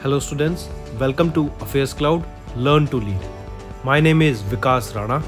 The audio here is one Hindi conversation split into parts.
Hello students, welcome to Affairs Cloud, Learn to Lead. My name is Vikas Rana.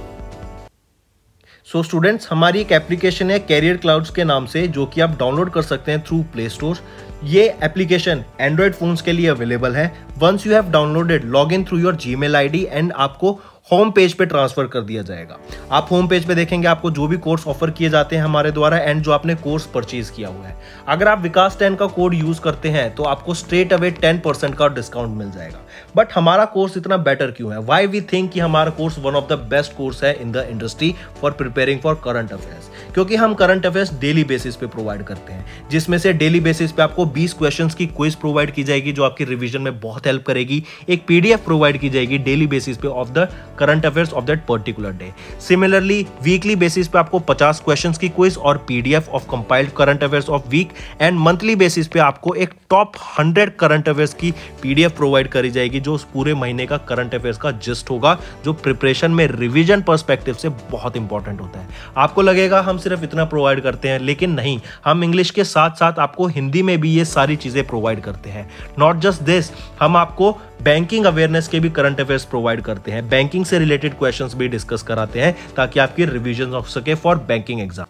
So students, हमारी एक एप्लीकेशन है कैरियर क्लाउड्स के नाम से, जो कि आप डाउनलोड कर सकते हैं थ्रू प्ले स्टोर। ये एप्लीकेशन एंड्रॉयड फोन्स के लिए अवेलेबल है। Once you have downloaded, log in through your Gmail ID and आपको होम पेज पे ट्रांसफर कर दिया जाएगा। आप होम पेज पे देखेंगे आपको जो भी कोर्स ऑफर किए जाते हैं हमारे द्वारा एंड जो आपने कोर्स परचेज किया हुआ है। अगर आप विकास 10 का कोड यूज करते हैं तो आपको स्ट्रेट अवे 10% का डिस्काउंट मिल जाएगा। बट हमारा कोर्स इतना बेटर क्यों है? वाई वी थिंक कि हमारा course one of the best course है in the industry for preparing for current affairs, क्योंकि हम करंट अफेयर्स डेली बेसिस पे प्रोवाइड करते हैं, जिसमें से डेली बेसिस पे आपको 20 क्वेश्चंस की क्विज प्रोवाइड की जाएगी जो आपकी रिवीजन में बहुत हेल्प करेगी। एक पीडीएफ प्रोवाइड की जाएगी डेली बेसिस पे of the current affairs of that particular day. Similarly weekly basis पे आपको 50 क्वेश्चंस की क्विज और PDF of compiled current affairs of week, and monthly basis पे आपको एक टॉप 100 करंट अफेयर्स की पीडीएफ प्रोवाइड करी जाएगी जो उस पूरे महीने का करंट अफेयर्स का जिस्ट होगा, जो प्रिपरेशन में रिवीजन पर्सपेक्टिव से बहुत इंपॉर्टेंट होता है। आपको लगेगा हम सिर्फ इतना प्रोवाइड करते हैं, लेकिन नहीं, हम इंग्लिश के साथ साथ आपको हिंदी में भी ये सारी चीजें प्रोवाइड करते हैं। नॉट जस्ट दिस, हम आपको बैंकिंग अवेयरनेस के भी करंट अफेयर्स प्रोवाइड करते हैं, बैंकिंग से रिलेटेड क्वेश्चंस भी डिस्कस कराते हैं ताकि आपकी रिवीजन हो सके फॉर बैंकिंग एग्जाम।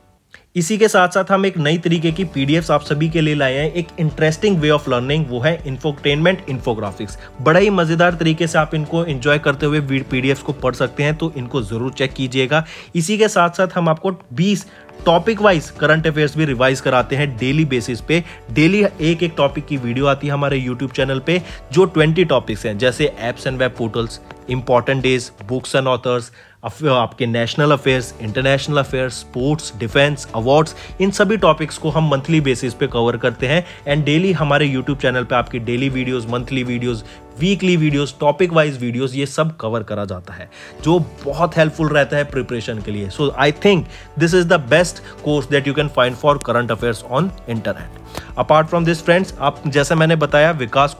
इसी के साथ साथ हम एक नई तरीके की पीडीएफ्स आप सभी के लिए लाए हैं, एक इंटरेस्टिंग वे ऑफ लर्निंग, वो है इंफोटेनमेंट इन्फोग्राफिक्स। बड़ा ही मजेदार तरीके से आप इनको एंजॉय करते हुए पीडीएफ्स को पढ़ सकते हैं, तो इनको जरूर चेक कीजिएगा। इसी के साथ साथ हम आपको 20 टॉपिक वाइज करंट अफेयर्स भी रिवाइज कराते हैं डेली बेसिस पे। डेली एक टॉपिक की वीडियो आती है हमारे यूट्यूब चैनल पे, जो 20 टॉपिक्स हैं, जैसे apps and web portals, important days, books and authors, आपके national affairs, international affairs, sports, defence, awards, इन सभी टॉपिक्स को हम मंथली बेसिस पे कवर करते हैं। एंड डेली हमारे यूट्यूब चैनल पे आपकी daily videos, monthly videos, weekly videos, topic wise videos, ये सब कवर करा जाता है, जो बहुत हेल्पफुल रहता है प्रिपरेशन के लिए। So I think this is the best course that you can find for current affairs on internet. Apart from this friends, आप जैसे मैंने बताया विकास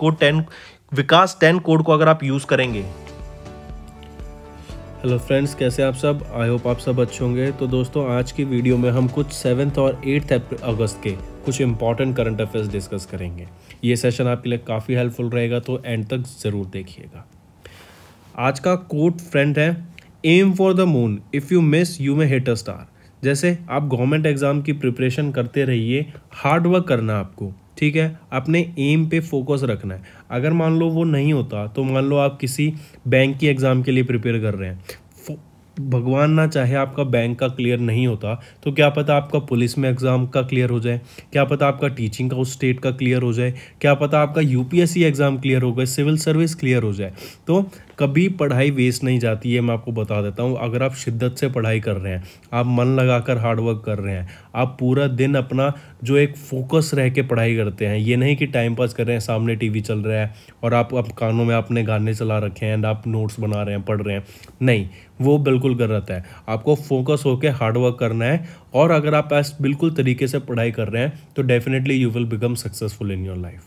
10 कोड को अगर आप यूज करेंगे। हेलो फ्रेंड्स, कैसे आप सब? आई होप आप सब अच्छे होंगे। तो दोस्तों, आज की वीडियो में हम कुछ 7 और 8 अगस्त के कुछ इंपॉर्टेंट करंट अफेयर्स डिस्कस करेंगे। ये सेशन आपके लिए काफ़ी हेल्पफुल रहेगा, तो एंड तक ज़रूर देखिएगा। आज का कोट फ्रेंड है, aim for the moon, if you miss you may hit a star. जैसे आप गवर्नमेंट एग्जाम की प्रिपरेशन करते रहिए, हार्ड वर्क करना आपको, ठीक है, अपने एम पे फोकस रखना है। अगर मान लो वो नहीं होता, तो मान लो आप किसी बैंक की एग्ज़ाम के लिए प्रिपेयर कर रहे हैं, भगवान ना चाहे आपका बैंक का क्लियर नहीं होता, तो क्या पता आपका पुलिस में एग्ज़ाम का क्लियर हो जाए, क्या पता आपका टीचिंग का उस स्टेट का क्लियर हो जाए, क्या पता आपका यूपीएससी एग्ज़ाम क्लियर हो गए, सिविल सर्विस क्लियर हो जाए। तो कभी पढ़ाई वेस्ट नहीं जाती है, मैं आपको बता देता हूँ। अगर आप शिद्दत से पढ़ाई कर रहे हैं, आप मन लगाकर हार्डवर्क कर रहे हैं, आप पूरा दिन अपना जो एक फोकस रह के पढ़ाई करते हैं, ये नहीं कि टाइम पास कर रहे हैं, सामने टीवी चल रहा है और आप कानों में अपने गाने चला रखे हैं एंड आप नोट्स बना रहे हैं, पढ़ रहे हैं, नहीं, वो बिल्कुल गलत है। आपको फोकस होकर हार्डवर्क करना है, और अगर आप ऐसे बिल्कुल तरीके से पढ़ाई कर रहे हैं तो definitely you will become successful in your life.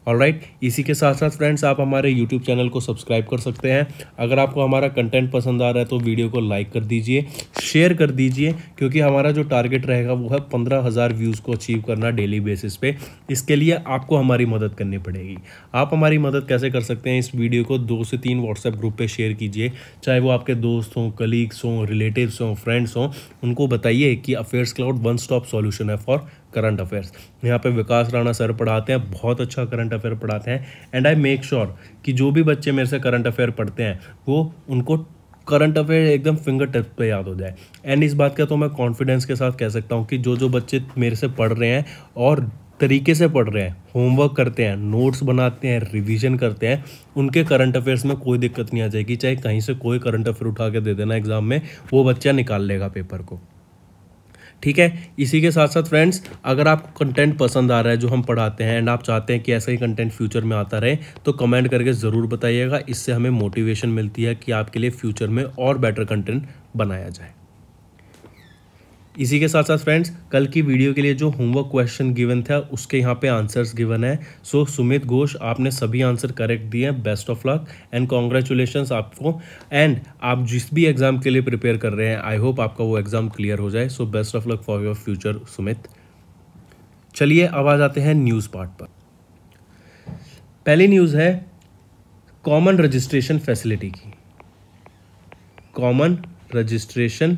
Alright, इसी के साथ साथ फ्रेंड्स, आप हमारे यूट्यूब चैनल को सब्सक्राइब कर सकते हैं। अगर आपको हमारा कंटेंट पसंद आ रहा है तो वीडियो को लाइक कर दीजिए, शेयर कर दीजिए, क्योंकि हमारा जो टारगेट रहेगा वो है 15,000 व्यूज़ को अचीव करना डेली बेसिस पे। इसके लिए आपको हमारी मदद करनी पड़ेगी। आप हमारी मदद कैसे कर सकते हैं? इस वीडियो को 2 से 3 व्हाट्सएप ग्रुप पर शेयर कीजिए, चाहे वो आपके दोस्त हों, कलीग्स हों, रिलेटिव्स हों, फ्रेंड्स हों, उनको बताइए कि affairs cloud one stop solution है फॉर करंट अफेयर्स। यहाँ पे विकास राणा सर पढ़ाते हैं, बहुत अच्छा करंट अफेयर पढ़ाते हैं, एंड आई मेक श्योर कि जो भी बच्चे मेरे से करंट अफेयर पढ़ते हैं वो उनको करंट अफेयर एकदम फिंगर टिप पे याद हो जाए। एंड इस बात का तो मैं कॉन्फिडेंस के साथ कह सकता हूँ कि जो बच्चे मेरे से पढ़ रहे हैं और तरीके से पढ़ रहे हैं, होमवर्क करते हैं, नोट्स बनाते हैं, रिवीजन करते हैं, उनके करंट अफेयर्स में कोई दिक्कत नहीं आ जाएगी। चाहे कहीं से कोई करंट अफेयर उठा के दे देना एग्जाम में, वो बच्चा निकाल लेगा पेपर को, ठीक है। इसी के साथ साथ फ्रेंड्स, अगर आपको कंटेंट पसंद आ रहा है जो हम पढ़ाते हैं एंड आप चाहते हैं कि ऐसा ही कंटेंट फ्यूचर में आता रहे, तो कमेंट करके ज़रूर बताइएगा। इससे हमें मोटिवेशन मिलती है कि आपके लिए फ्यूचर में और बेटर कंटेंट बनाया जाए। इसी के साथ साथ फ्रेंड्स, कल की वीडियो के लिए जो होमवर्क क्वेश्चन गिवन था उसके यहाँ पे आंसर्स गिवन है। सो सुमित घोष, आपने सभी आंसर करेक्ट दिए हैं। Best of luck and congratulations आपको। एंड आप जिस भी एग्जाम के लिए प्रिपेयर कर रहे हैं, आई होप आपका वो एग्जाम क्लियर हो जाए। So best of luck for your future Sumit. चलिए अब आ जाते हैं न्यूज़ पार्ट पर। पहली न्यूज़ है कॉमन रजिस्ट्रेशन फैसिलिटी की। कॉमन रजिस्ट्रेशन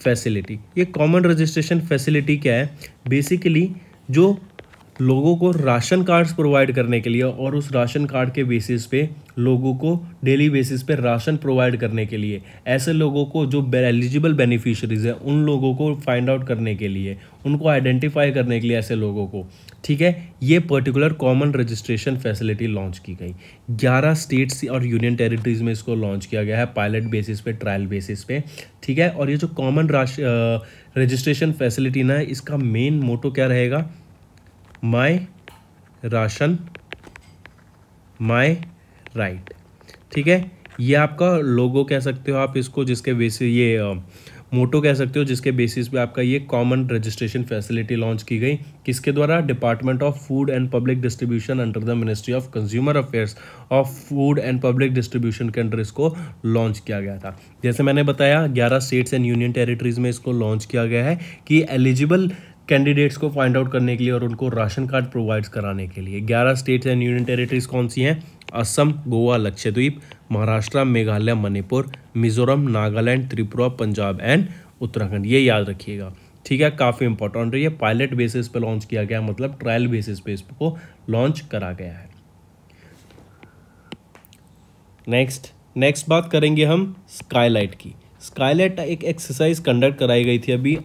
फैसिलिटी, ये कॉमन रजिस्ट्रेशन फैसिलिटी क्या है? बेसिकली जो लोगों को राशन कार्ड्स प्रोवाइड करने के लिए और उस राशन कार्ड के बेसिस पे लोगों को डेली बेसिस पे राशन प्रोवाइड करने के लिए, ऐसे लोगों को जो एलिजिबल बेनिफिशरीज हैं उन लोगों को फाइंड आउट करने के लिए, उनको आइडेंटिफाई करने के लिए ऐसे लोगों को, ठीक है, ये particular common registration facility launch की गई। 11 स्टेट्स और यूनियन टेरिटरीज में इसको लॉन्च किया गया है पायलट बेसिस पे, ट्रायल बेसिस पे, ठीक है। और ये जो कॉमन रजिस्ट्रेशन फैसिलिटी ना, इसका मेन मोटो क्या रहेगा? माय राशन माय राइट, ठीक है। ये आपका लोगो कह सकते हो आप इसको, जिसके बेसिस ये मोटो कह सकते हो, जिसके बेसिस पे आपका ये कॉमन रजिस्ट्रेशन फैसिलिटी लॉन्च की गई। किसके द्वारा? Department of food and public distribution under the ministry of consumer affairs of food and public distribution के अंडर इसको लॉन्च किया गया था। जैसे मैंने बताया 11 स्टेट्स एंड यूनियन टेरिटरीज में इसको लॉन्च किया गया है कि एलिजिबल कैंडिडेट्स को फाइंड आउट करने के लिए और उनको राशन कार्ड प्रोवाइड कराने के लिए। 11 स्टेट्स एंड यूनियन टेरिटरीज कौन सी हैं? असम, गोवा, लक्षद्वीप, महाराष्ट्र, मेघालय, मणिपुर, मिजोरम, नागालैंड, त्रिपुरा, पंजाब एंड उत्तराखंड। ये याद रखिएगा, ठीक है, काफ़ी इंपॉर्टेंट है। ये पायलट बेसिस पे लॉन्च किया गया, मतलब ट्रायल बेसिस पे इसको लॉन्च करा गया है। नेक्स्ट बात करेंगे हम स्काईलाइट की। स्काईलाइट एक एक्सरसाइज कंडक्ट कराई गई थी अभी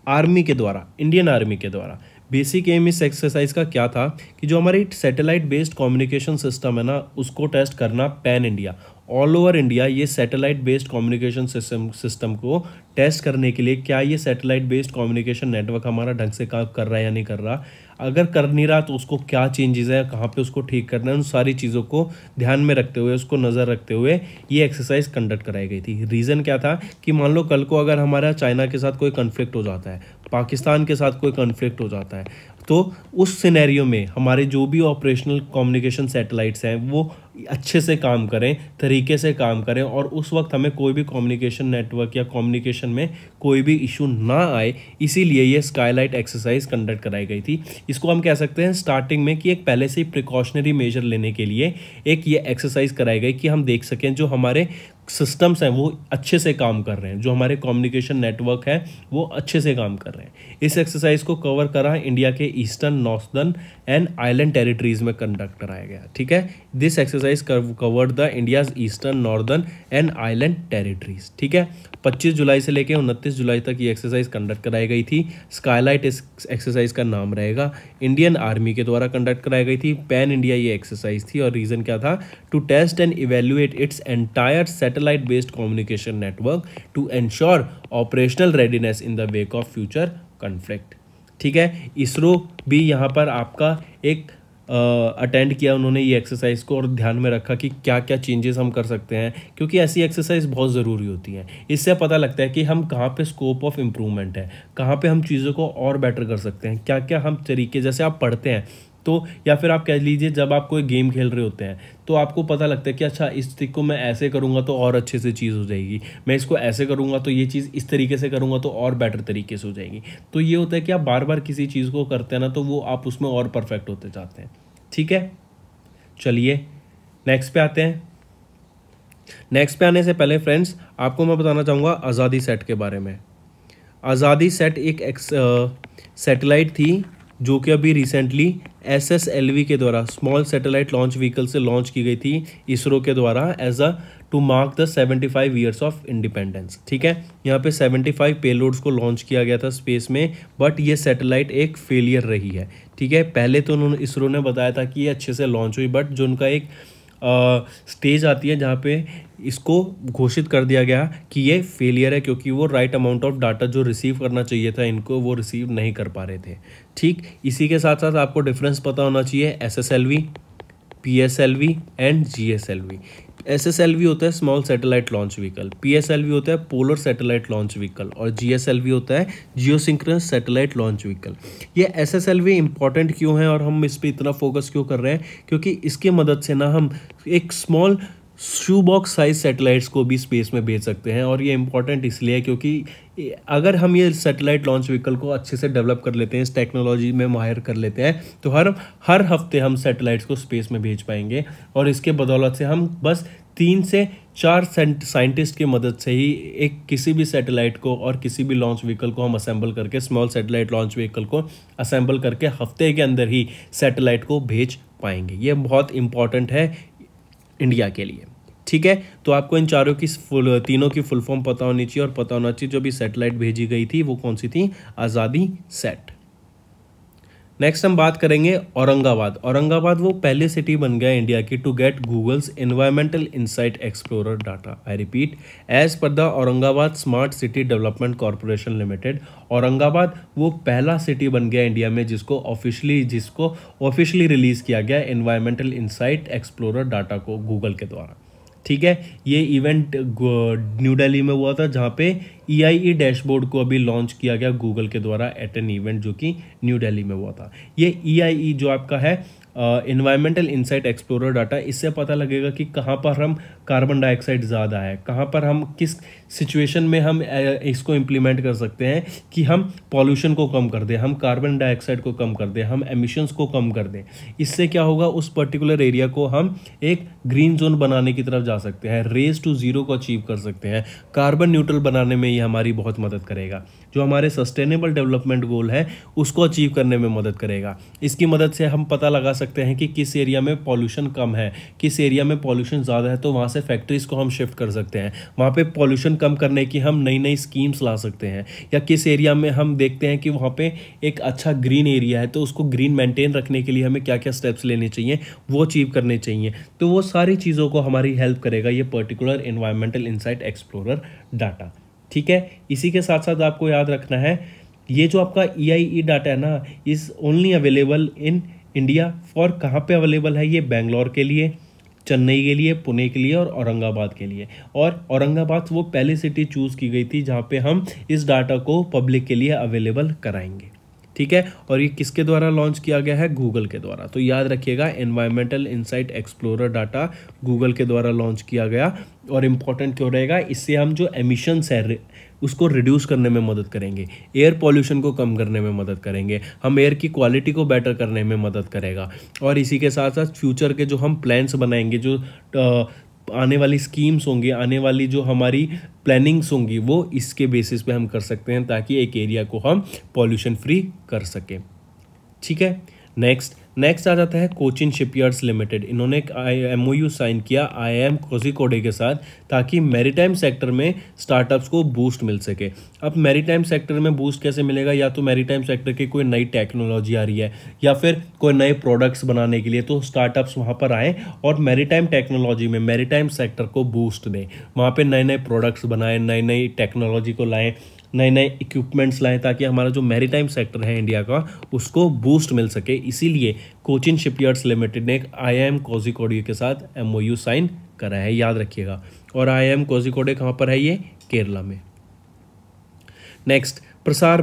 आर्मी के द्वारा, इंडियन आर्मी के द्वारा। बेसिक एम इस एक्सरसाइज का क्या था कि जो हमारी सैटेलाइट बेस्ड कम्युनिकेशन सिस्टम है ना, उसको टेस्ट करना pan India, all over India. ये सैटेलाइट बेस्ड कम्युनिकेशन सिस्टम को टेस्ट करने के लिए, क्या ये सैटेलाइट बेस्ड कम्युनिकेशन नेटवर्क हमारा ढंग से काम कर रहा है या नहीं कर रहा, अगर कर नहीं रहा तो उसको क्या चेंजेस है, कहाँ पे उसको ठीक करना है, उन सारी चीज़ों को ध्यान में रखते हुए, उसको नज़र रखते हुए ये एक्सरसाइज कंडक्ट कराई गई थी। रीज़न क्या था कि मान लो कल को अगर हमारा चाइना के साथ कोई कन्फ्लिक्ट हो जाता है, पाकिस्तान के साथ कोई कन्फ्लिक्ट हो जाता है, तो उस सिनेरियो में हमारे जो भी ऑपरेशनल कम्युनिकेशन सैटेलाइट्स हैं वो अच्छे से काम करें, तरीके से काम करें, और उस वक्त हमें कोई भी कम्युनिकेशन नेटवर्क या कम्युनिकेशन में कोई भी इशू ना आए, इसीलिए ये स्काईलाइट एक्सरसाइज कंडक्ट कराई गई थी। इसको हम कह सकते हैं स्टार्टिंग में कि एक पहले से ही प्रिकॉशनरी मेजर लेने के लिए एक ये एक्सरसाइज कराई गई कि हम देख सकें जो हमारे सिस्टम्स हैं वो अच्छे से काम कर रहे हैं, जो हमारे कम्युनिकेशन नेटवर्क है वो अच्छे से काम कर रहे हैं। इस एक्सरसाइज को कवर करा इंडिया के eastern, northern and island territories में कंडक्ट कराया गया, ठीक है। This exercise covered the India's eastern, northern and island territories, ठीक है। 25 जुलाई से लेकर 29 जुलाई तक ये एक्सरसाइज कंडक्ट कराई गई थी। स्काईलाइट इस एक्सरसाइज का नाम रहेगा। इंडियन आर्मी के द्वारा कंडक्ट कराई गई थी। पैन इंडिया ये एक्सरसाइज थी और रीज़न क्या था? To test and evaluate its entire satellite based communication network to ensure operational readiness in the wake of future conflict, ठीक है। इसरो भी यहाँ पर आपका एक अटेंड किया उन्होंने ये एक्सरसाइज को, और ध्यान में रखा कि क्या क्या चेंजेस हम कर सकते हैं, क्योंकि ऐसी एक्सरसाइज बहुत ज़रूरी होती है। इससे पता लगता है कि हम कहाँ पे स्कोप ऑफ इम्प्रूवमेंट है, कहाँ पे हम चीज़ों को और बेटर कर सकते हैं, क्या क्या हम तरीके, जैसे आप पढ़ते हैं तो, या फिर आप कह लीजिए जब आप कोई गेम खेल रहे होते हैं तो आपको पता लगता है कि अच्छा इस ट्रिक को मैं ऐसे करूँगा तो और अच्छे से चीज़ हो जाएगी, मैं इसको ऐसे करूँगा तो ये चीज़ इस तरीके से करूँगा तो और बेटर तरीके से हो जाएगी। तो ये होता है कि आप बार बार किसी चीज़ को करते हैं ना, तो वो आप उसमें और परफेक्ट होते जाते हैं, ठीक है। चलिए नेक्स्ट पे आते हैं। नेक्स्ट पे आने से पहले फ्रेंड्स आपको मैं बताना चाहूँगा आज़ादी सेट के बारे में। आज़ादी सेट एक सैटेलाइट थी जो कि अभी रिसेंटली SSLV के द्वारा, स्मॉल सैटेलाइट लॉन्च व्हीकल से लॉन्च की गई थी इसरो के द्वारा as a to mark the 75 years of independence, ठीक है। यहाँ पे 75 पेलोड्स को लॉन्च किया गया था स्पेस में, बट ये सैटेलाइट एक फेलियर रही है, ठीक है। पहले तो उन्होंने, इसरो ने बताया था कि ये अच्छे से लॉन्च हुई, बट जो उनका एक स्टेज आती है जहाँ पे इसको घोषित कर दिया गया कि ये फेलियर है, क्योंकि वो राइट अमाउंट ऑफ डाटा जो रिसीव करना चाहिए था इनको, वो रिसीव नहीं कर पा रहे थे, ठीक। इसी के साथ साथ आपको डिफरेंस पता होना चाहिए SSLV, PSLV and GSLV। SSLV होता है small satellite launch vehicle, PSLV होता है पोलर सैटेलाइट लॉन्च व्हीकल, और GSLV होता है जियोसिंक्रोनस सैटेलाइट लॉन्च व्हीकल। ये SSLV इंपॉर्टेंट क्यों है और हम इस पर इतना फोकस क्यों कर रहे हैं? क्योंकि इसकी मदद से ना हम एक स्मॉल शू बॉक्स साइज सैटेलाइट्स को भी स्पेस में भेज सकते हैं। और ये इंपॉर्टेंट इसलिए है क्योंकि अगर हम ये सैटेलाइट लॉन्च व्हीकल को अच्छे से डेवलप कर लेते हैं, इस टेक्नोलॉजी में माहिर कर लेते हैं, तो हर हफ्ते हम सैटेलाइट्स को स्पेस में भेज पाएंगे। और इसके बदौलत से हम बस 3 से 4 साइंटिस्ट की मदद से ही एक किसी भी सैटेलाइट को और किसी भी लॉन्च व्हीकल को हम असेंबल करके, स्मॉल सैटेलाइट लॉन्च व्हीकल को असेंबल करके हफ्ते के अंदर ही सैटेलाइट को भेज पाएंगे। ये बहुत इंपॉर्टेंट है इंडिया के लिए। ठीक है, तो आपको इन तीनों की फुल फॉर्म पता होनी चाहिए, और पता होना चाहिए जो भी सैटेलाइट भेजी गई थी वो कौन सी थी, आज़ादी सेट। नेक्स्ट हम बात करेंगे औरंगाबाद। औरंगाबाद वो पहले सिटी बन गया इंडिया की to get Google's environmental insight explorer data. I repeat, as per the Aurangabad smart city development corporation limited, Aurangabad वो पहला सिटी बन गया इंडिया में जिसको ऑफिशियली रिलीज किया गया एनवायरमेंटल इंसाइट एक्सप्लोरर डाटा को गूगल के द्वारा। ठीक है, ये इवेंट न्यू दिल्ली में हुआ था जहाँ पे EIE डैशबोर्ड को अभी लॉन्च किया गया गूगल के द्वारा एट एन इवेंट जो कि न्यू दिल्ली में हुआ था। ये EIE जो आपका है एनवायरमेंटल इंसाइट एक्सप्लोरर डाटा, इससे पता लगेगा कि कहाँ पर हम कार्बन डाइऑक्साइड ज़्यादा है, कहाँ पर हम किस सिचुएशन में हम इसको इम्प्लीमेंट कर सकते हैं कि हम पॉल्यूशन को कम कर दें, हम कार्बन डाइऑक्साइड को कम कर दें, हम एमिशंस को कम कर दें। इससे क्या होगा, उस पर्टिकुलर एरिया को हम एक ग्रीन जोन बनाने की तरफ जा सकते हैं, रेस टू जीरो को अचीव कर सकते हैं, कार्बन न्यूट्रल बनाने में ये हमारी बहुत मदद करेगा। जो हमारे सस्टेनेबल डेवलपमेंट गोल है उसको अचीव करने में मदद करेगा। इसकी मदद से हम पता लगा सकते हैं कि किस एरिया में पॉल्यूशन कम है, किस एरिया में पॉल्यूशन ज़्यादा है, तो वहाँ से फैक्ट्रीज को हम शिफ्ट कर सकते हैं, वहाँ पे पॉल्यूशन कम करने की हम नई नई स्कीम्स ला सकते हैं। या किस एरिया में हम देखते हैं कि वहाँ पे एक अच्छा ग्रीन एरिया है तो उसको ग्रीन मेंटेन रखने के लिए हमें क्या क्या स्टेप्स लेने चाहिए, वो अचीव करने चाहिए। तो वो सारी चीज़ों को हमारी हेल्प करेगा ये particular environmental insight explorer data. ठीक है, इसी के साथ साथ आपको याद रखना है ये जो आपका EIE डाटा है ना, is only available in India for, कहाँ पे अवेलेबल है, ये बेंगलोर के लिए, चेन्नई के लिए, पुणे के लिए और औरंगाबाद के लिए। और औरंगाबाद वो पहली सिटी चूज़ की गई थी जहाँ पे हम इस डाटा को पब्लिक के लिए अवेलेबल कराएंगे। ठीक है, और ये किसके द्वारा लॉन्च किया गया है, गूगल के द्वारा। तो याद रखिएगा environmental insight explorer data Google के द्वारा लॉन्च किया गया। और इम्पॉर्टेंट क्यों रहेगा, इससे हम जो एमिशंस है उसको रिड्यूस करने में मदद करेंगे, एयर पॉल्यूशन को कम करने में मदद करेंगे, हम एयर की क्वालिटी को बेटर करने में मदद करेगा। और इसी के साथ साथ फ्यूचर के जो हम प्लान्स बनाएंगे, जो आने वाली स्कीम्स होंगी, आने वाली जो हमारी प्लानिंग्स होंगी, वो इसके बेसिस पे हम कर सकते हैं ताकि एक एरिया को हम पॉल्यूशन फ्री कर सकें। ठीक है, नेक्स्ट आ जाता है कोचिन शिपयार्ड्स लिमिटेड। इन्होंने एक MOU साइन किया IIM कोझिकोडे के साथ ताकि मैरीटाइम सेक्टर में स्टार्टअप्स को बूस्ट मिल सके। अब मैरीटाइम सेक्टर में बूस्ट कैसे मिलेगा, या तो मैरीटाइम सेक्टर की कोई नई टेक्नोलॉजी आ रही है या फिर कोई नए प्रोडक्ट्स बनाने के लिए, तो स्टार्टअप्स वहाँ पर आए और मैरीटाइम टेक्नोलॉजी में मैरीटाइम सेक्टर को बूस्ट दें, वहाँ पर नए नए प्रोडक्ट्स बनाएं, नई नई टेक्नोलॉजी को लाएँ, नए नए इक्विपमेंट्स लाएं ताकि हमारा जो मैरीटाइम सेक्टर है इंडिया का उसको बूस्ट मिल सके। इसीलिए कोचिन शिपयार्ड्स लिमिटेड ने एक IIM कोझिकोडे के साथ MOU साइन करा है, याद रखिएगा। और IIM कोझिकोडे कहाँ पर है, ये केरला में। नेक्स्ट, प्रसार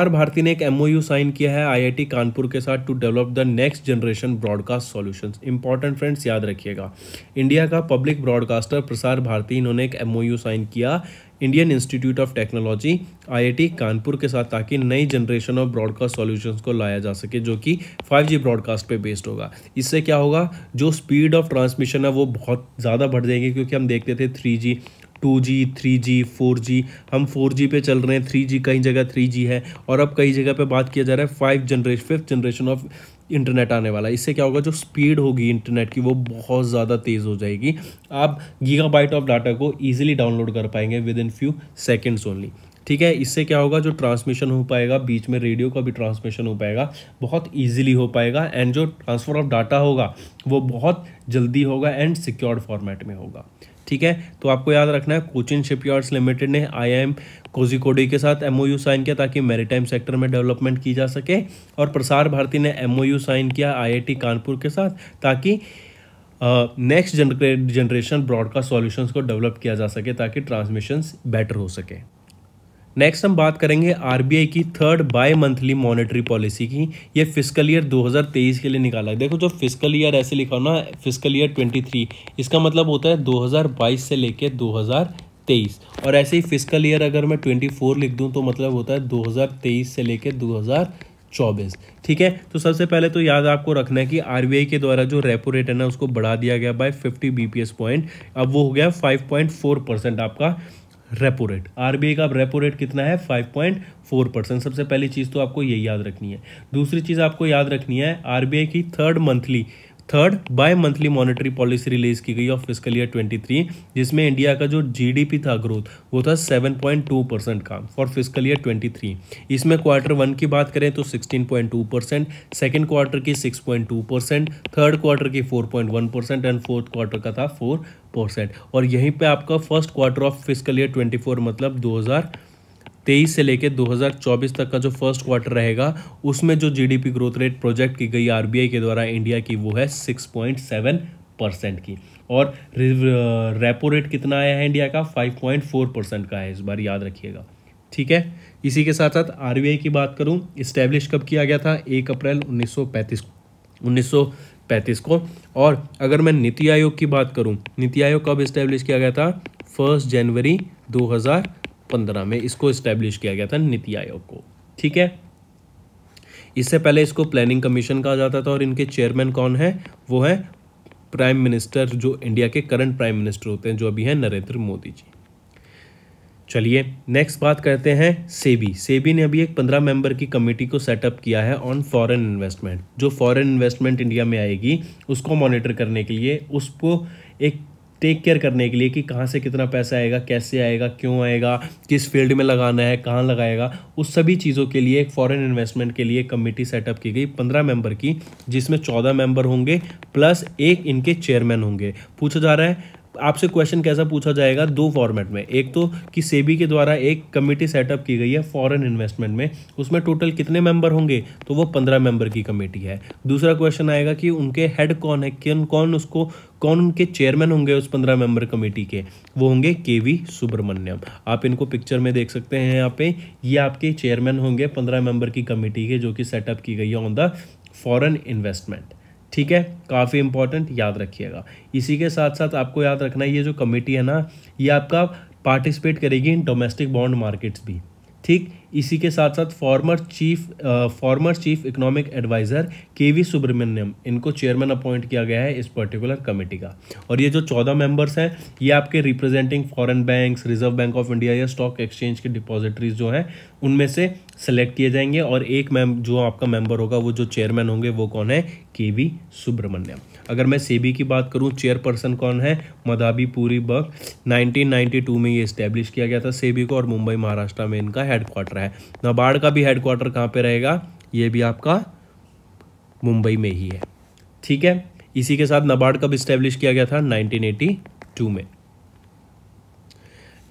भारती ने एक MOU साइन किया है IIT कानपुर के साथ to develop the next generation broadcast solutions. Important friends, याद रखिएगा इंडिया का पब्लिक ब्रॉडकास्टर प्रसार भारती, इन्होंने एक MOU साइन किया Indian institute of technology IIT Kanpur के साथ ताकि नई जनरेशन ऑफ ब्रॉडकास्ट सॉल्यूशंस को लाया जा सके जो कि 5G ब्रॉडकास्ट पे बेस्ड होगा। इससे क्या होगा, जो स्पीड ऑफ ट्रांसमिशन है वो बहुत ज़्यादा बढ़ जाएगी, क्योंकि हम देखते थे 3G 2G 3G 4G, हम 4G पे चल रहे हैं, 3G कई जगह 3G है, और अब कई जगह पे बात किया जा रहा है 5th जनरेशन ऑफ इंटरनेट आने वाला है। इससे क्या होगा, जो स्पीड होगी इंटरनेट की वो बहुत ज़्यादा तेज़ हो जाएगी। आप गीगाबाइट ऑफ डाटा को ईजिली डाउनलोड कर पाएंगे with in few seconds only. ठीक है, इससे क्या होगा, जो ट्रांसमिशन हो पाएगा, बीच में रेडियो का भी ट्रांसमिशन हो पाएगा, बहुत ईजिली हो पाएगा, एंड जो ट्रांसफ़र ऑफ डाटा होगा वो बहुत जल्दी होगा एंड सिक्योर्ड फॉर्मेट में होगा। ठीक है, तो आपको याद रखना है कोचिन शिपयार्ड्स लिमिटेड ने IIM कोझिकोडे के साथ MOU साइन किया ताकि मैरीटाइम सेक्टर में डेवलपमेंट की जा सके, और प्रसार भारती ने MOU साइन किया IIT कानपुर के साथ ताकि नेक्स्ट जनरेशन ब्रॉडकास्ट सॉल्यूशंस को डेवलप किया जा सके ताकि ट्रांसमिशंस बेटर हो सके। नेक्स्ट हम बात करेंगे आरबीआई की third bimonthly monetary policy की। ये फिस्कल ईयर 2023 के लिए निकाला है। देखो जो फिस्कल ईयर ऐसे लिखा हो ना, फिस्कल ईयर 23, इसका मतलब होता है 2022 से लेके 2023। और ऐसे ही फिस्कल ईयर अगर मैं 24 लिख दूं तो मतलब होता है 2023 से लेके 2024। ठीक है, तो सबसे पहले तो याद आपको रखना है कि आरबीआई के द्वारा जो रेपो रेट है ना उसको बढ़ा दिया गया बाय 50 बीपीएस पॉइंट। अब वो हो गया 5.4% आपका रेपो रेट। आरबीआई का रेपो रेट कितना है? 5.4%। सबसे पहली चीज़ तो आपको यही याद रखनी है। दूसरी चीज़ आपको याद रखनी है, आरबीआई की third bimonthly monetary policy release की गई ऑफ फिस्कल ईयर 23, जिसमें इंडिया का जो जीडीपी था ग्रोथ वो था 7.2% का फॉर फिस्कल ईयर 23। इसमें क्वार्टर 1 की बात करें तो 16.2%, सेकेंड क्वार्टर की 6.2%, थर्ड क्वार्टर की 4.1% एंड फोर्थ क्वार्टर का था 4%। और यहीं पे आपका first quarter of fiscal year 24 मतलब 2023 से लेकर 2024 तक का जो फर्स्ट क्वार्टर रहेगा उसमें जो जीडीपी ग्रोथ रेट प्रोजेक्ट की गई आरबीआई के द्वारा इंडिया की वो है 6.7% की। और रेपो रेट कितना आया है इंडिया का? 5.4% का है इस बार, याद रखिएगा। ठीक है, इसी के साथ साथ आरबीआई की बात करूं, इस्टेब्लिश कब किया गया था? 1 अप्रैल 1935 को। और अगर मैं नीति आयोग की बात करूं, नीति आयोग कब इस्टेब्लिश किया गया था? 1 जनवरी 2015 में इसको इस्टेब्लिश किया गया था नीति आयोग को। ठीक है, इससे पहले इसको प्लानिंग कमीशन कहा जाता था और इनके चेयरमैन कौन है? वो है प्राइम मिनिस्टर, जो इंडिया के करंट प्राइम मिनिस्टर होते हैं जो अभी हैं नरेंद्र मोदी जी। चलिए नेक्स्ट बात करते हैं सेबी। सेबी ने अभी एक 15 मेंबर की कमेटी को सेटअप किया है ऑन फॉरेन इन्वेस्टमेंट। जो फॉरेन इन्वेस्टमेंट इंडिया में आएगी उसको मॉनिटर करने के लिए, उसको एक टेक केयर करने के लिए कि कहाँ से कितना पैसा आएगा, कैसे आएगा, क्यों आएगा, किस फील्ड में लगाना है, कहाँ लगाएगा, उस सभी चीज़ों के लिए एक फॉरेन इन्वेस्टमेंट के लिए कमेटी सेटअप की गई 15 मेंबर की, जिसमें 14 मेंबर होंगे प्लस एक इनके चेयरमैन होंगे। पूछा जा रहा है आपसे क्वेश्चन कैसा पूछा जाएगा? 2 फॉर्मेट में। एक तो कि सेबी के द्वारा एक कमेटी सेटअप की गई है फॉरेन इन्वेस्टमेंट में, उसमें टोटल कितने मेंबर होंगे? तो वो 15 मेंबर की कमेटी है। दूसरा क्वेश्चन आएगा कि उनके हेड कौन है, कौन उनके चेयरमैन होंगे उस 15 मेंबर कमेटी के? वो होंगे केवी सुब्रमण्यम। आप इनको पिक्चर में देख सकते हैं यहाँ पे, ये आपके चेयरमैन होंगे 15 मेंबर की कमेटी के, जो कि सेटअप की गई है ऑन द फॉरेन इन्वेस्टमेंट। ठीक है, काफ़ी इंपॉर्टेंट, याद रखिएगा। इसी के साथ साथ आपको याद रखना है ये जो कमेटी है ना, ये आपका पार्टिसिपेट करेगी इन डोमेस्टिक बॉन्ड मार्केट्स भी। ठीक, इसी के साथ साथ फॉर्मर चीफ इकोनॉमिक एडवाइजर केवी सुब्रमण्यम, इनको चेयरमैन अपॉइंट किया गया है इस पर्टिकुलर कमेटी का। और ये जो 14 मेंबर्स हैं ये आपके representing foreign banks, reserve bank of India या स्टॉक एक्सचेंज के डिपॉजिटरीज जो हैं उनमें से सेलेक्ट किए जाएंगे। और एक जो आपका मेंबर होगा, वो जो चेयरमैन होंगे वो कौन है? केवी सुब्रमण्यम। अगर मैं सेबी की बात करूं, चेयरपर्सन कौन है? मधाबी पुरी बक। 1992 में ये इस्टेब्लिश किया गया था सेबी को, और मुंबई महाराष्ट्र में इनका हेडक्वार्टर है। नाबार्ड का भी हेडक्वार्टर कहाँ पे रहेगा? ये भी आपका मुंबई में ही है। ठीक है, इसी के साथ नाबार्ड कब इस्टेब्लिश किया गया था? 1982 में।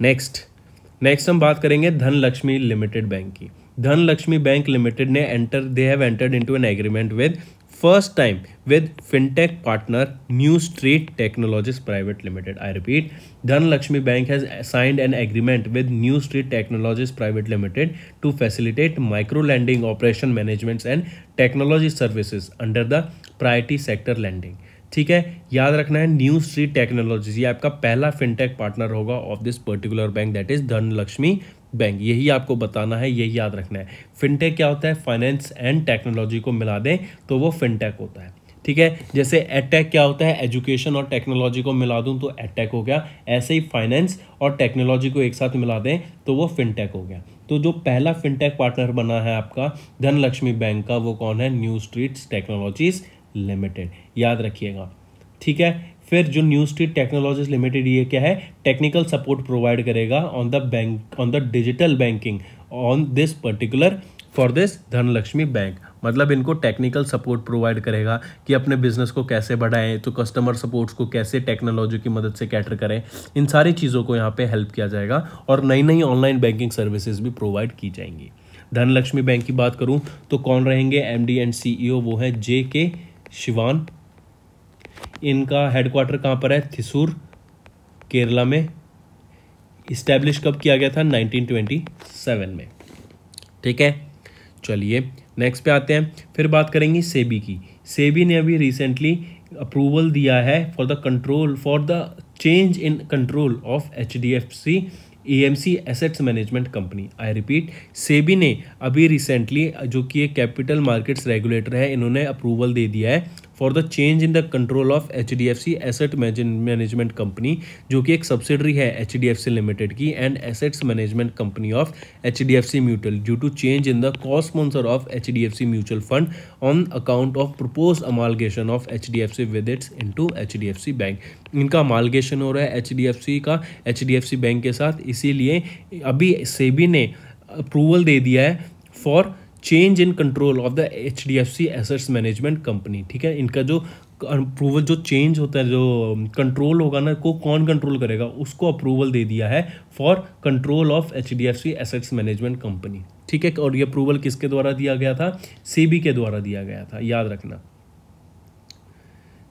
नेक्स्ट हम बात करेंगे धनलक्ष्मी लिमिटेड बैंक की। धनलक्ष्मी बैंक लिमिटेड ने they have entered into an agreement with first time with fintech partner New Street Technologies Private Limited. I repeat, Dhanlakshmi Bank has signed an agreement with New Street Technologies Private Limited to facilitate micro lending, operation management and technology services under the priority sector lending. ठीक है, याद रखना है न्यू स्ट्रीट टेक्नोलॉजीज ये आपका पहला फिनटेक पार्टनर होगा of this particular bank, that is Dhanlaxmi bank. यही आपको बताना है, यही याद रखना है। फिनटेक क्या होता है? फाइनेंस एंड टेक्नोलॉजी को मिला दें तो वो फिनटेक होता है। ठीक है, जैसे एडटेक क्या होता है? एजुकेशन और टेक्नोलॉजी को मिला दूं तो एडटेक हो गया। ऐसे ही फाइनेंस और टेक्नोलॉजी को एक साथ मिला दें तो वो फिनटेक हो गया। तो जो पहला फिनटेक पार्टनर बना है आपका धनलक्ष्मी बैंक का, वो कौन है? न्यू स्ट्रीट टेक्नोलॉजीज लिमिटेड, याद रखिएगा। ठीक है, फिर जो न्यू स्ट्रीट टेक्नोलॉजीज लिमिटेड ये क्या है? टेक्निकल सपोर्ट प्रोवाइड करेगा on the digital banking on this particular for this Dhanlaxmi bank. मतलब इनको टेक्निकल सपोर्ट प्रोवाइड करेगा कि अपने बिजनेस को कैसे बढ़ाएं, तो कस्टमर सपोर्ट्स को कैसे टेक्नोलॉजी की मदद से कैटर करें, इन सारी चीज़ों को यहाँ पे हेल्प किया जाएगा और नई नई ऑनलाइन बैंकिंग सर्विसेज भी प्रोवाइड की जाएंगी। धनलक्ष्मी बैंक की बात करूँ तो कौन रहेंगे एमडी एंड सीईओ? वो है JK शिवान। इनका हेडक्वार्टर कहाँ पर है? थिसूर, केरला में। इस्टेब्लिश कब किया गया था? 1927 में। ठीक है, चलिए नेक्स्ट पे आते हैं। फिर बात करेंगे सेबी की। सेबी ने अभी रिसेंटली अप्रूवल दिया है for the change in control of HDFC AMC assets management company. I repeat, SEBI ने अभी रिसेंटली, जो कि एक कैपिटल मार्केट्स रेगुलेटर है, इन्होंने अप्रूवल दे दिया है for the change in the control of HDFC asset management company, जो कि एक सब्सिडरी है HDFC लिमिटेड की and assets management company of HDFC mutual, due to change in the co-sponsor of HDFC mutual fund on account of propose amalgamation of HDFC with its into HDFC bank. इनका अमालगेशन हो रहा है HDFC का HDFC बैंक के साथ, इसीलिए अभी सेबी ने अप्रूवल दे दिया है for change in control of the HDFC assets management company. ठीक है, इनका जो अप्रूवल, जो चेंज होता है, जो कंट्रोल होगा ना, को कौन कंट्रोल करेगा, उसको अप्रूवल दे दिया है for control of HDFC assets management company. ठीक है, और ये अप्रूवल किसके द्वारा दिया गया था? सेबी के द्वारा दिया गया था, याद रखना।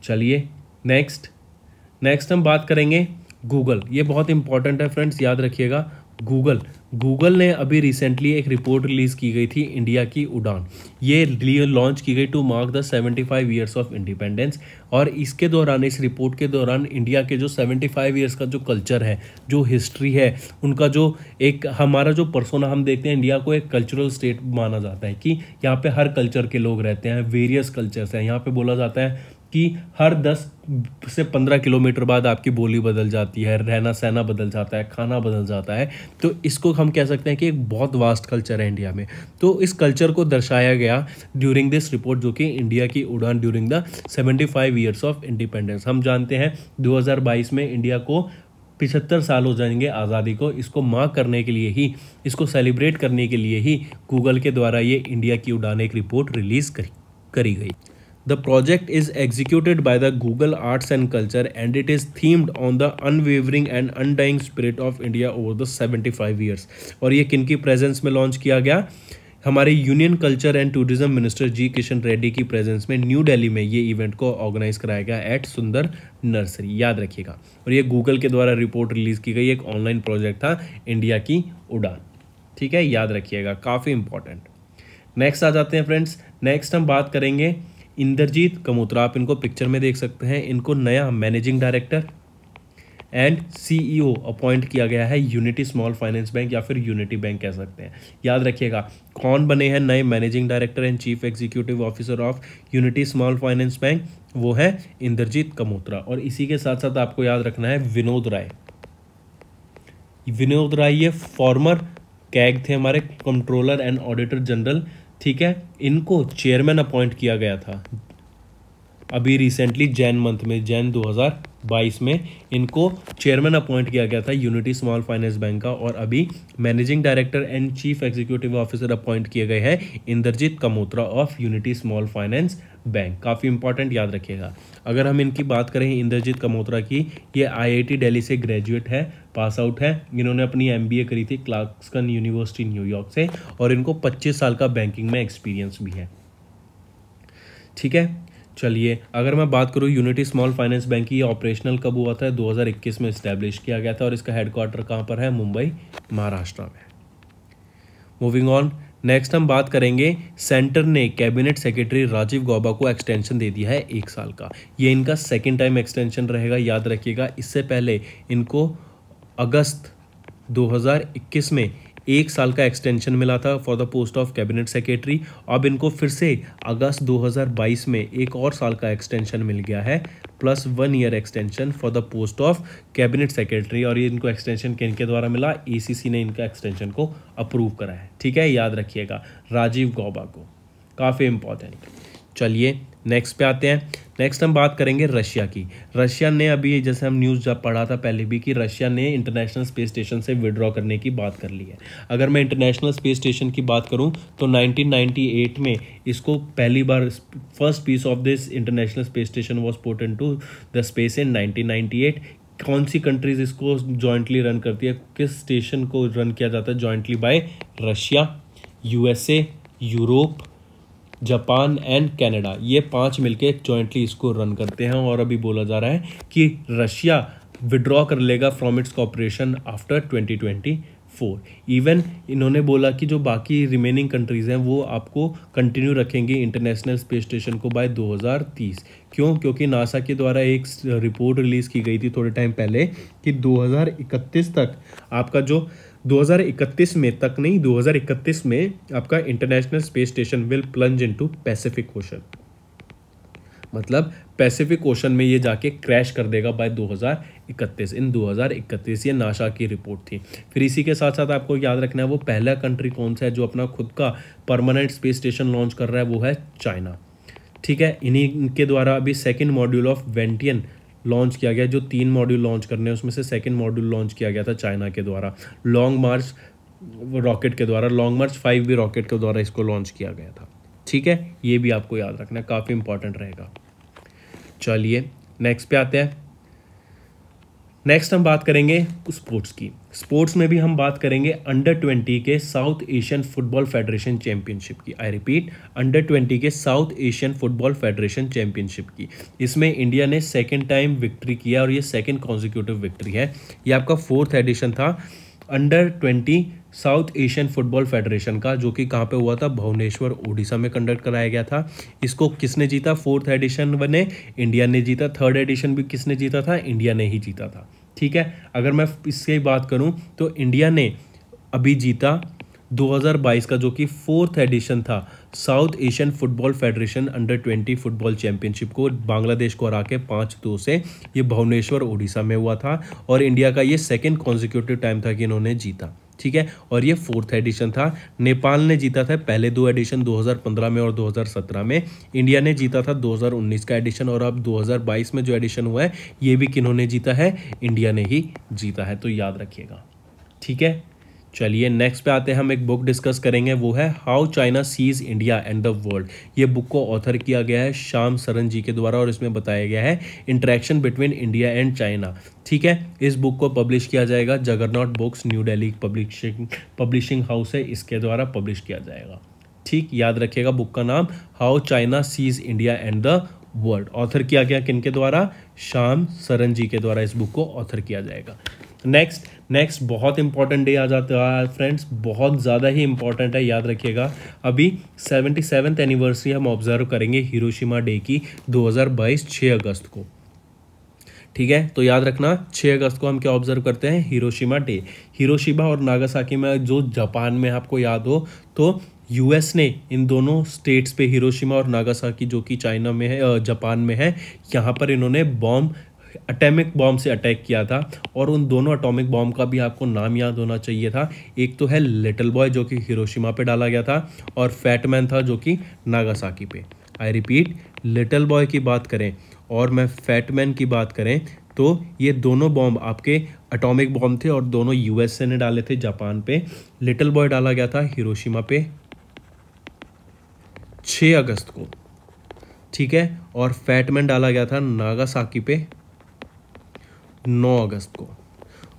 चलिए नेक्स्ट हम बात करेंगे गूगल। ये बहुत इंपॉर्टेंट है फ्रेंड्स, याद रखिएगा। गूगल ने अभी रिसेंटली एक रिपोर्ट रिलीज की गई थी, इंडिया की उड़ान। ये लॉन्च की गई to mark the 75 years of independence, और इसके दौरान, इस रिपोर्ट के दौरान, इंडिया के जो 75 ईयर्स का जो कल्चर है, जो हिस्ट्री है, उनका जो एक हमारा जो पर्सोना हम देखते हैं, इंडिया को एक कल्चरल स्टेट माना जाता है कि यहाँ पे हर कल्चर के लोग रहते हैं, वेरियस कल्चर्स हैं। यहाँ पे बोला जाता है कि हर 10 से 15 किलोमीटर बाद आपकी बोली बदल जाती है, रहना सहना बदल जाता है, खाना बदल जाता है। तो इसको हम कह सकते हैं कि एक बहुत वास्ट कल्चर है इंडिया में। तो इस कल्चर को दर्शाया गया ड्यूरिंग दिस रिपोर्ट, जो कि इंडिया की उड़ान during the 75 years of independence. हम जानते हैं 2022 में इंडिया को 75 साल हो जाएंगे आज़ादी को। इसको मार्क करने के लिए ही, इसको सेलिब्रेट करने के लिए ही गूगल के द्वारा ये इंडिया की उड़ान एक रिपोर्ट रिलीज करी गई। The project is executed by the Google Arts and Culture and it is themed on the unwavering and undying spirit of India over the 75 years। और ये किन की प्रेजेंस में लॉन्च किया गया? हमारे union culture and tourism minister ji Kishan Reddy की प्रेजेंस में न्यू दिल्ली में ये इवेंट को ऑर्गेनाइज कराया गया एट सुंदर नर्सरी, याद रखिएगा। और ये गूगल के द्वारा रिपोर्ट रिलीज की गई एक ऑनलाइन प्रोजेक्ट था, इंडिया की उड़ान। ठीक है, याद रखिएगा, काफ़ी इंपॉर्टेंट। नेक्स्ट आ जाते हैं फ्रेंड्स। नेक्स्ट हम बात करेंगे इंद्रजीत कमोत्रा। आप इनको पिक्चर में देख सकते हैं। इनको नया managing director and CEO appoint किया गया है यूनिटी स्मॉल फाइनेंस बैंक, या फिर यूनिटी बैंक कह सकते हैं। याद रखिएगा, कौन बने हैं नए managing director and chief executive officer of Unity small finance bank? वो है इंद्रजीत कमोत्रा। और इसी के साथ साथ आपको याद रखना है विनोद राय। विनोद राय ये फॉर्मर कैग थे, हमारे कंट्रोलर एंड ऑडिटर जनरल। ठीक है, इनको चेयरमैन अपॉइंट किया गया था अभी रिसेंटली जैन मंथ में, जैन 2022 में इनको चेयरमैन अपॉइंट किया गया था यूनिटी स्मॉल फाइनेंस बैंक का। और अभी managing director and chief executive officer appoint किए गए हैं Inderjit Kamotra of Unity small finance Bank. काफ़ी इंपॉर्टेंट, याद रखिएगा। अगर हम इनकी बात करें इंद्रजीत कमोत्रा की, ये IIT दिल्ली से ग्रेजुएट है, पास आउट है। इन्होंने अपनी MBA करी थी क्लार्कसन यूनिवर्सिटी न्यूयॉर्क से, और इनको 25 साल का बैंकिंग में एक्सपीरियंस भी है। ठीक है, चलिए अगर मैं बात करूँ यूनिटी स्मॉल फाइनेंस बैंक की, ये ऑपरेशनल कब हुआ था? 2021 में इस्टेब्लिश किया गया था, और इसका हेडक्वार्टर कहाँ पर है? मुंबई, महाराष्ट्र में। मूविंग ऑन, नेक्स्ट हम बात करेंगे, सेंटर ने कैबिनेट सेक्रेटरी राजीव गौबा को एक्सटेंशन दे दिया है 1 साल का। ये इनका सेकेंड टाइम एक्सटेंशन रहेगा, याद रखिएगा। इससे पहले इनको अगस्त 2021 में 1 साल का एक्सटेंशन मिला था for the post of cabinet secretary. अब इनको फिर से अगस्त 2022 में 1 और साल का एक्सटेंशन मिल गया है, plus 1 year extension for the post of cabinet secretary. और ये इनको एक्सटेंशन किनके द्वारा मिला? ACC ने इनका एक्सटेंशन को अप्रूव करा है। ठीक है, याद रखिएगा, राजीव गौबा को। काफ़ी इंपॉर्टेंट। चलिए नेक्स्ट पे आते हैं। नेक्स्ट हम बात करेंगे रशिया की। रशिया ने अभी, जैसे हम न्यूज़ जब पढ़ा था पहले भी, कि रशिया ने इंटरनेशनल स्पेस स्टेशन से विड्रॉ करने की बात कर ली है। अगर मैं इंटरनेशनल स्पेस स्टेशन की बात करूं तो 1998 में इसको पहली बार, first piece of this international space station was put into the space in 1998। कौन सी कंट्रीज इसको जॉइंटली रन करती है? किस स्टेशन को रन किया जाता है jointly by? Russia, USA, Europe, Japan and Canada. ये 5 मिलके जॉइंटली इसको रन करते हैं। और अभी बोला जा रहा है कि रशिया विड्रॉ कर लेगा from its cooperation after 2024। Even इन्होंने बोला कि जो बाकी रिमेनिंग कंट्रीज़ हैं वो आपको कंटिन्यू रखेंगे इंटरनेशनल स्पेस स्टेशन को बाय 2030। क्यों? क्योंकि नासा के द्वारा एक रिपोर्ट रिलीज़ की गई थी थोड़े टाइम पहले कि 2031 तक आपका जो 2031 में तक नहीं 2031 में आपका international space station will plunge into Pacific ocean, मतलब पैसिफिक ओशन में ये जाके क्रैश कर देगा बाय 2031। इन 2031 ये नासा की रिपोर्ट थी। फिर इसी के साथ साथ आपको याद रखना है वो पहला कंट्री कौन सा है जो अपना खुद का परमानेंट स्पेस स्टेशन लॉन्च कर रहा है, वो है चाइना। ठीक है, इन्हीं के द्वारा अभी second module of Wentian launch किया गया। जो 3 मॉड्यूल लॉन्च करने हैं उसमें से सेकेंड मॉड्यूल लॉन्च किया गया था चाइना के द्वारा, लॉन्ग मार्च रॉकेट के द्वारा। लॉन्ग मार्च 5 भी रॉकेट के द्वारा इसको लॉन्च किया गया था। ठीक है, ये भी आपको याद रखना, काफ़ी इंपॉर्टेंट रहेगा। चलिए नेक्स्ट पे आते हैं। नेक्स्ट हम बात करेंगे स्पोर्ट्स की। स्पोर्ट्स में भी हम बात करेंगे अंडर 20 के south Asian football federation championship की। आई रिपीट, अंडर 20 के south Asian football federation championship की। इसमें इंडिया ने सेकेंड टाइम विक्ट्री किया और ये सेकेंड कॉन्जिक्यूटिव विक्ट्री है। ये आपका 4th एडिशन था under 20 south Asian football federation का, जो कि कहाँ पे हुआ था? भुवनेश्वर उड़ीसा में कंडक्ट कराया गया था। इसको किसने जीता? 4th एडिशन बने इंडिया ने जीता। 3rd एडिशन भी किसने जीता था? इंडिया ने ही जीता था। ठीक है, अगर मैं इससे बात करूं तो इंडिया ने अभी जीता 2022 का, जो कि 4th एडिशन था south Asian football federation under 20 football championship को, बांग्लादेश को हरा के 5-2 से। ये भुवनेश्वर उड़ीसा में हुआ था और इंडिया का ये सेकेंड कॉन्जिक्यूटिव टाइम था कि इन्होंने जीता। ठीक है, और ये 4th एडिशन था। नेपाल ने जीता था पहले 2 एडिशन 2015 में और 2017 में। इंडिया ने जीता था 2019 का एडिशन, और अब 2022 में जो एडिशन हुआ है ये भी किन्होंने जीता है? इंडिया ने ही जीता है, तो याद रखिएगा। ठीक है, चलिए नेक्स्ट पे आते हैं। हम एक बुक डिस्कस करेंगे, वो है how China seize India and the world. ये बुक को ऑथर किया गया है श्याम सरन जी के द्वारा और इसमें बताया गया है interaction between India and China. ठीक है, इस बुक को पब्लिश किया जाएगा juggernaut books, new Delhi publishing house है, इसके द्वारा पब्लिश किया जाएगा। ठीक, याद रखिएगा बुक का नाम how China seize India and the world. Author किया गया किन के द्वारा? श्याम सरन जी के द्वारा इस बुक को ऑथर किया जाएगा। नेक्स्ट बहुत इंपॉर्टेंट डे आ जाता है फ्रेंड्स, बहुत ज़्यादा ही इंपॉर्टेंट है, याद रखिएगा। अभी 77th एनिवर्सरी हम ऑब्जर्व करेंगे हिरोशिमा डे की 2022 6 अगस्त को। ठीक है, तो याद रखना 6 अगस्त को हम क्या ऑब्जर्व करते हैं? Hiroshima day. हिरोशिमा और नागासाकी में जो जापान में आपको याद हो तो यूएस ने इन दोनों स्टेट्स पे, हिरोशिमा और नागासाकी जो कि चाइना में है, जापान में है, यहाँ पर इन्होंने एटॉमिक बॉम्ब से अटैक किया था। और उन दोनों एटॉमिक बॉम्ब का भी आपको नाम याद होना चाहिए था। एक तो है लिटिल बॉय जो कि हिरोशिमा पे डाला गया था, और फैट मैन था जो कि नागासाकी पे। आई रिपीट, लिटिल बॉय की बात करें और मैं फैट मैन की बात करें तो ये दोनों बॉम्ब आपके एटॉमिक बॉम्ब थे और दोनों यूएसए ने डाले थे जापान पे। लिटिल बॉय डाला गया था हिरोशिमा पे 6 अगस्त को। ठीक है, और फैट मैन डाला गया था नागासाकी पे 9 अगस्त को।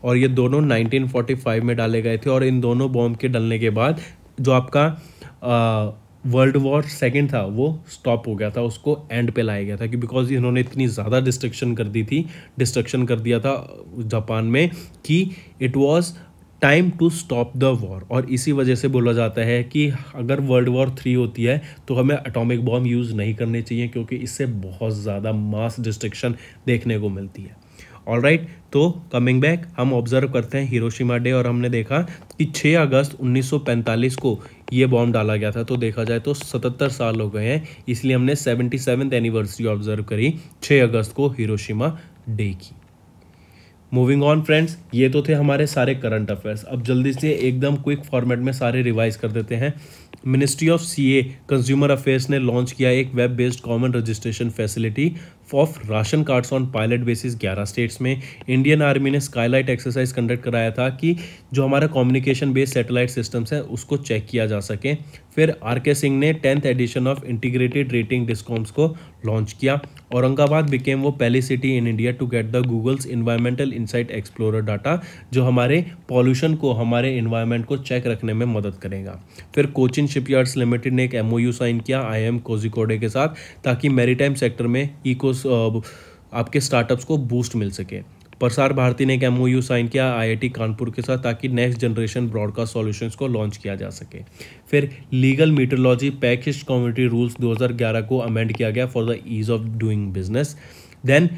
और ये दोनों 1945 में डाले गए थे। और इन दोनों बॉम्ब के डलने के बाद जो आपका वर्ल्ड वॉर सेकेंड था वो स्टॉप हो गया था, उसको एंड पे लाया गया था कि बिकॉज इन्होंने इतनी ज़्यादा डिस्ट्रक्शन कर दिया था जापान में कि it was time to stop the war. और इसी वजह से बोला जाता है कि अगर वर्ल्ड वॉर 3 होती है तो हमें एटॉमिक बॉम्ब यूज़ नहीं करने चाहिए, क्योंकि इससे बहुत ज़्यादा मास डिस्ट्रक्शन देखने को मिलती है। ऑलराइट, तो कमिंग बैक हम ऑब्जर्व करते हैं हिरोशिमा डे, और हमने देखा कि 6 अगस्त 1945 को ये बॉम्ब डाला गया था। तो देखा जाए तो 77 साल हो गए हैं, इसलिए हमने 77th एनिवर्सरी ऑब्जर्व करी 6 अगस्त को हिरोशिमा डे की। मूविंग ऑन फ्रेंड्स, ये तो थे हमारे सारे करंट अफेयर्स। अब जल्दी से एकदम क्विक फॉर्मेट में सारे रिवाइज कर देते हैं। Ministry of CA consumer affairs ने लॉन्च किया एक web based common registration facility of ration cards on pilot basis 11 states में। इंडियन आर्मी ने स्काईलाइट एक्सरसाइज कंडक्ट कराया था कि जो हमारा कम्युनिकेशन बेस्ड सैटेलाइट सिस्टम्स है उसको चेक किया जा सके। फिर आर.के. सिंह ने 10th edition of integrated rating discoms को लॉन्च किया। औरंगाबाद बिकेम वो पहली city in India to get the Google's environmental insight explorer data, जो हमारे पॉल्यूशन को, हमारे इन्वायरमेंट को चेक रखने में मदद करेगा। फिर कोचिन शिपयार्ड्स लिमिटेड ने एक MOU साइन किया IIM कोझिकोड के साथ, ताकि मैरीटाइम सेक्टर में आपके स्टार्टअप्स को बूस्ट मिल सके। प्रसार भारती ने एक MOU साइन किया IIT कानपुर के साथ ताकि नेक्स्ट जनरेशन ब्रॉडकास्ट सॉल्यूशंस को लॉन्च किया जा सके। फिर legal metrology packaged community rules 2011 को अमेंड किया गया for the ease of doing business. Then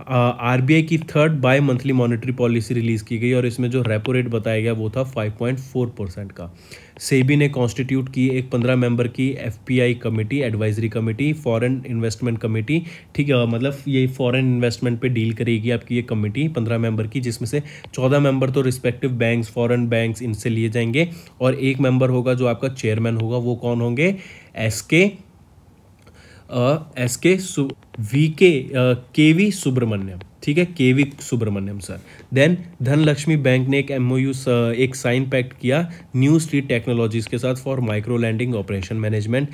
RBI की third bimonthly monetary policy release की गई और इसमें जो रेपो रेट बताया गया वो था 5.4% का। सेबी ने कॉन्स्टिट्यूट की एक 15 मेंबर की FPI committee, advisory committee, foreign investment committee, ठीक है, मतलब ये फॉरेन इन्वेस्टमेंट पे डील करेगी आपकी ये कमेटी 15 मेंबर की, जिसमें से 14 मेंबर तो रिस्पेक्टिव बैंक्स, फॉरेन बैंक्स इनसे लिए जाएंगे और एक मेंबर होगा जो आपका चेयरमैन होगा, वो कौन होंगे? KV सुब्रमण्यम, ठीक है, KV Subramaniam sir. Then Dhanlaxmi bank ने एक MOU एक साइन पैक्ट किया न्यू स्ट्रीट टेक्नोलॉजीज के साथ for micro lending operation management.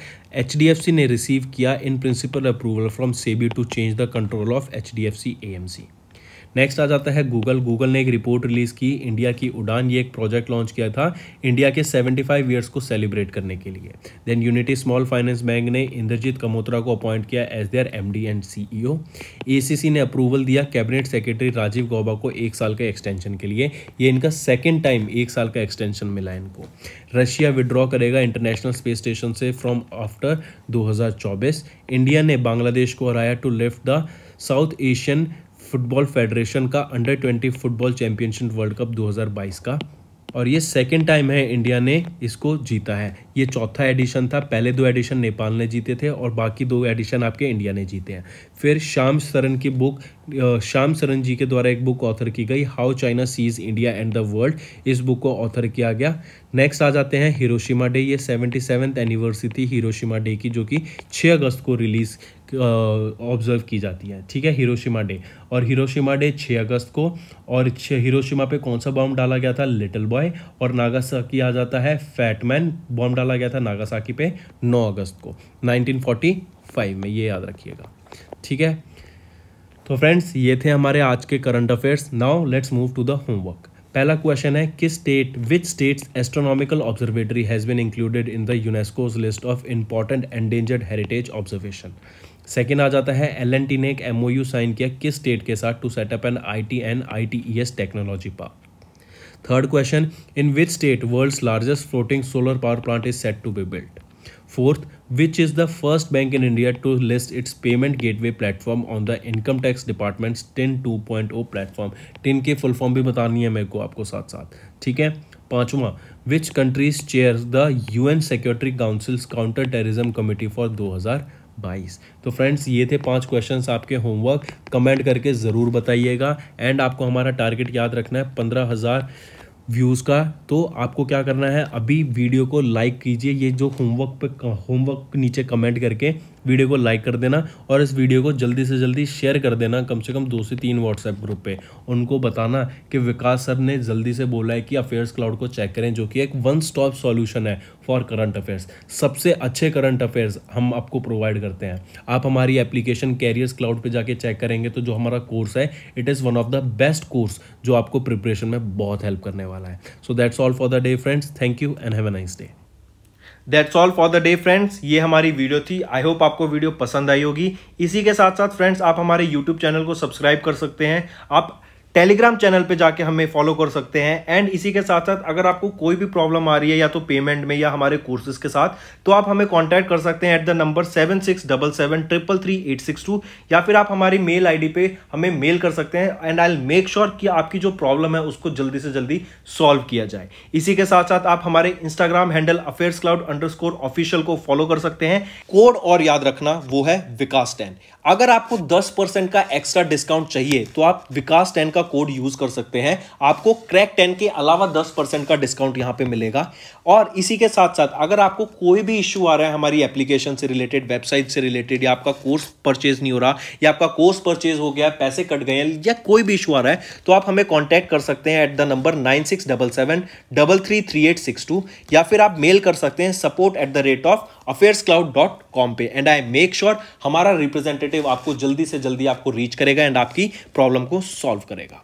HDFC ने रिसीव किया in principle approval from SEBI to change the control of HDFC AMC। Next आ जाता है गूगल ने एक रिपोर्ट रिलीज़ की इंडिया की उड़ान, ये एक प्रोजेक्ट लॉन्च किया था इंडिया के 75 ईयर्स को सेलिब्रेट करने के लिए। Then unity small finance bank ने इंद्रजीत कमोत्रा को अपॉइंट किया as their MD and CEO। ACC ने अप्रूवल दिया कैबिनेट सेक्रेटरी राजीव गौबा को 1 साल के एक्सटेंशन के लिए, ये इनका सेकेंड टाइम 1 साल का एक्सटेंशन मिला इनको। रशिया विड्रॉ करेगा इंटरनेशनल स्पेस स्टेशन से फ्रॉम आफ्टर 2024। इंडिया ने बांग्लादेश को हराया to lift the South Asian football federation का under twenty football championship world cup 2022 का, और ये सेकेंड टाइम है इंडिया ने इसको जीता है। ये चौथा एडिशन था, पहले 2 एडिशन नेपाल ने जीते थे और बाकी 2 एडिशन आपके इंडिया ने जीते हैं। फिर श्याम सरन की बुक, श्याम सरन जी के द्वारा एक बुक ऑथर की गई how China seize India and the world, इस बुक को ऑथर किया गया। नेक्स्ट आ जाते हैं हिरोशिमा डे, ये 77th एनिवर्सरी थी हिरोशिमा डे की, जो कि 6 अगस्त को रिलीज ऑब्जर्व की जाती है, ठीक है, हिरोशिमा डे। और हिरोशिमा डे 6 अगस्त को, और हिरोशिमा पे कौन सा बॉम्ब डाला गया था? Little boy. और नागासाकी आ जाता है फैटमैन, बॉम्ब डाला गया था नागासाकी पे 9 अगस्त को 1945 में, ये याद रखिएगा, ठीक है। तो फ्रेंड्स ये थे हमारे आज के current affairs. Now let's move to the homework. पहला क्वेश्चन है which states astronomical observatory has been included in the UNESCO's list of important endangered heritage observation. Second आ जाता है L&T ने एक MOU साइन किया किस स्टेट के साथ to set up an IT and ITES technology park. Third question, in which state world's largest floating solar power plant is set to be built. Fourth, which is the first bank in India to list its payment gateway platform on the Income Tax Department's TIN 2.0 platform। TIN के फुल फॉर्म भी बतानी है मेरे को आपको साथ साथ, ठीक है। पांचवा, which countries chairs the UN Security Council's Counter Terrorism Committee for 2022। तो फ्रेंड्स ये थे 5 क्वेश्चंस आपके होमवर्क, कमेंट करके ज़रूर बताइएगा। एंड आपको हमारा टारगेट याद रखना है 15,000 व्यूज़ का। तो आपको क्या करना है, अभी वीडियो को लाइक कीजिए, ये जो होमवर्क नीचे कमेंट करके वीडियो को लाइक कर देना और इस वीडियो को जल्दी से जल्दी शेयर कर देना, कम से कम 2 से 3 व्हाट्सएप ग्रुप पे। उनको बताना कि विकास सर ने जल्दी से बोला है कि अफेयर्स क्लाउड को चेक करें, जो कि एक 1 स्टॉप सॉल्यूशन है फॉर करंट अफेयर्स। सबसे अच्छे करंट अफेयर्स हम आपको प्रोवाइड करते हैं। आप हमारी एप्लीकेशन कैरियर्स क्लाउड पे जाके चेक करेंगे तो जो हमारा कोर्स है, it is one of the best course जो आपको प्रिपरेशन में बहुत हेल्प करने वाला है। So that's all for the day friends, thank you and have a nice day. That's all for the day friends, ये हमारी वीडियो थी। आई होप आपको वीडियो पसंद आई होगी। इसी के साथ साथ फ्रेंड्स आप हमारे यूट्यूब चैनल को सब्सक्राइब कर सकते हैं, आप टेलीग्राम चैनल पे जाके हमें फॉलो कर सकते हैं। एंड इसी के साथ साथ अगर आपको कोई भी प्रॉब्लम आ रही है या तो पेमेंट में या हमारे कोर्सेज के साथ, तो आप हमें कांटेक्ट कर सकते हैं एट द नंबर 7677333862, या फिर आप हमारी मेल आईडी पे हमें मेल कर सकते हैं and I will make sure कि आपकी जो प्रॉब्लम है उसको जल्दी से जल्दी सॉल्व किया जाए। इसी के साथ साथ आप हमारे इंस्टाग्राम हैंडल affairscloud_official को फॉलो कर सकते हैं। कोड और याद रखना, वो है विकास 10। अगर आपको 10% का एक्स्ट्रा डिस्काउंट चाहिए तो आप विकास 10 का कोड यूज कर सकते हैं, आपको क्रैक 10 के अलावा 10% का डिस्काउंट यहां पे मिलेगा। और इसी के साथ साथ अगर आपको कोई भी इश्यू आ रहा है हमारी एप्लीकेशन से रिलेटेड, वेबसाइट से रिलेटेड, या आपका कोर्स परचेज नहीं हो रहा, या आपका कोर्स परचेज हो गया, पैसे कट गए हैं, या कोई भी इश्यू आ रहा है, तो आप हमें कॉन्टैक्ट कर सकते हैं एट द नंबर 9677333862, या फिर आप मेल कर सकते हैं support@affairscloud.com पे। एंड आई मेक श्योर हमारा रिप्रेजेंटेटिव आपको जल्दी से जल्दी आपको रीच करेगा एंड आपकी प्रॉब्लम को सॉल्व करेगा।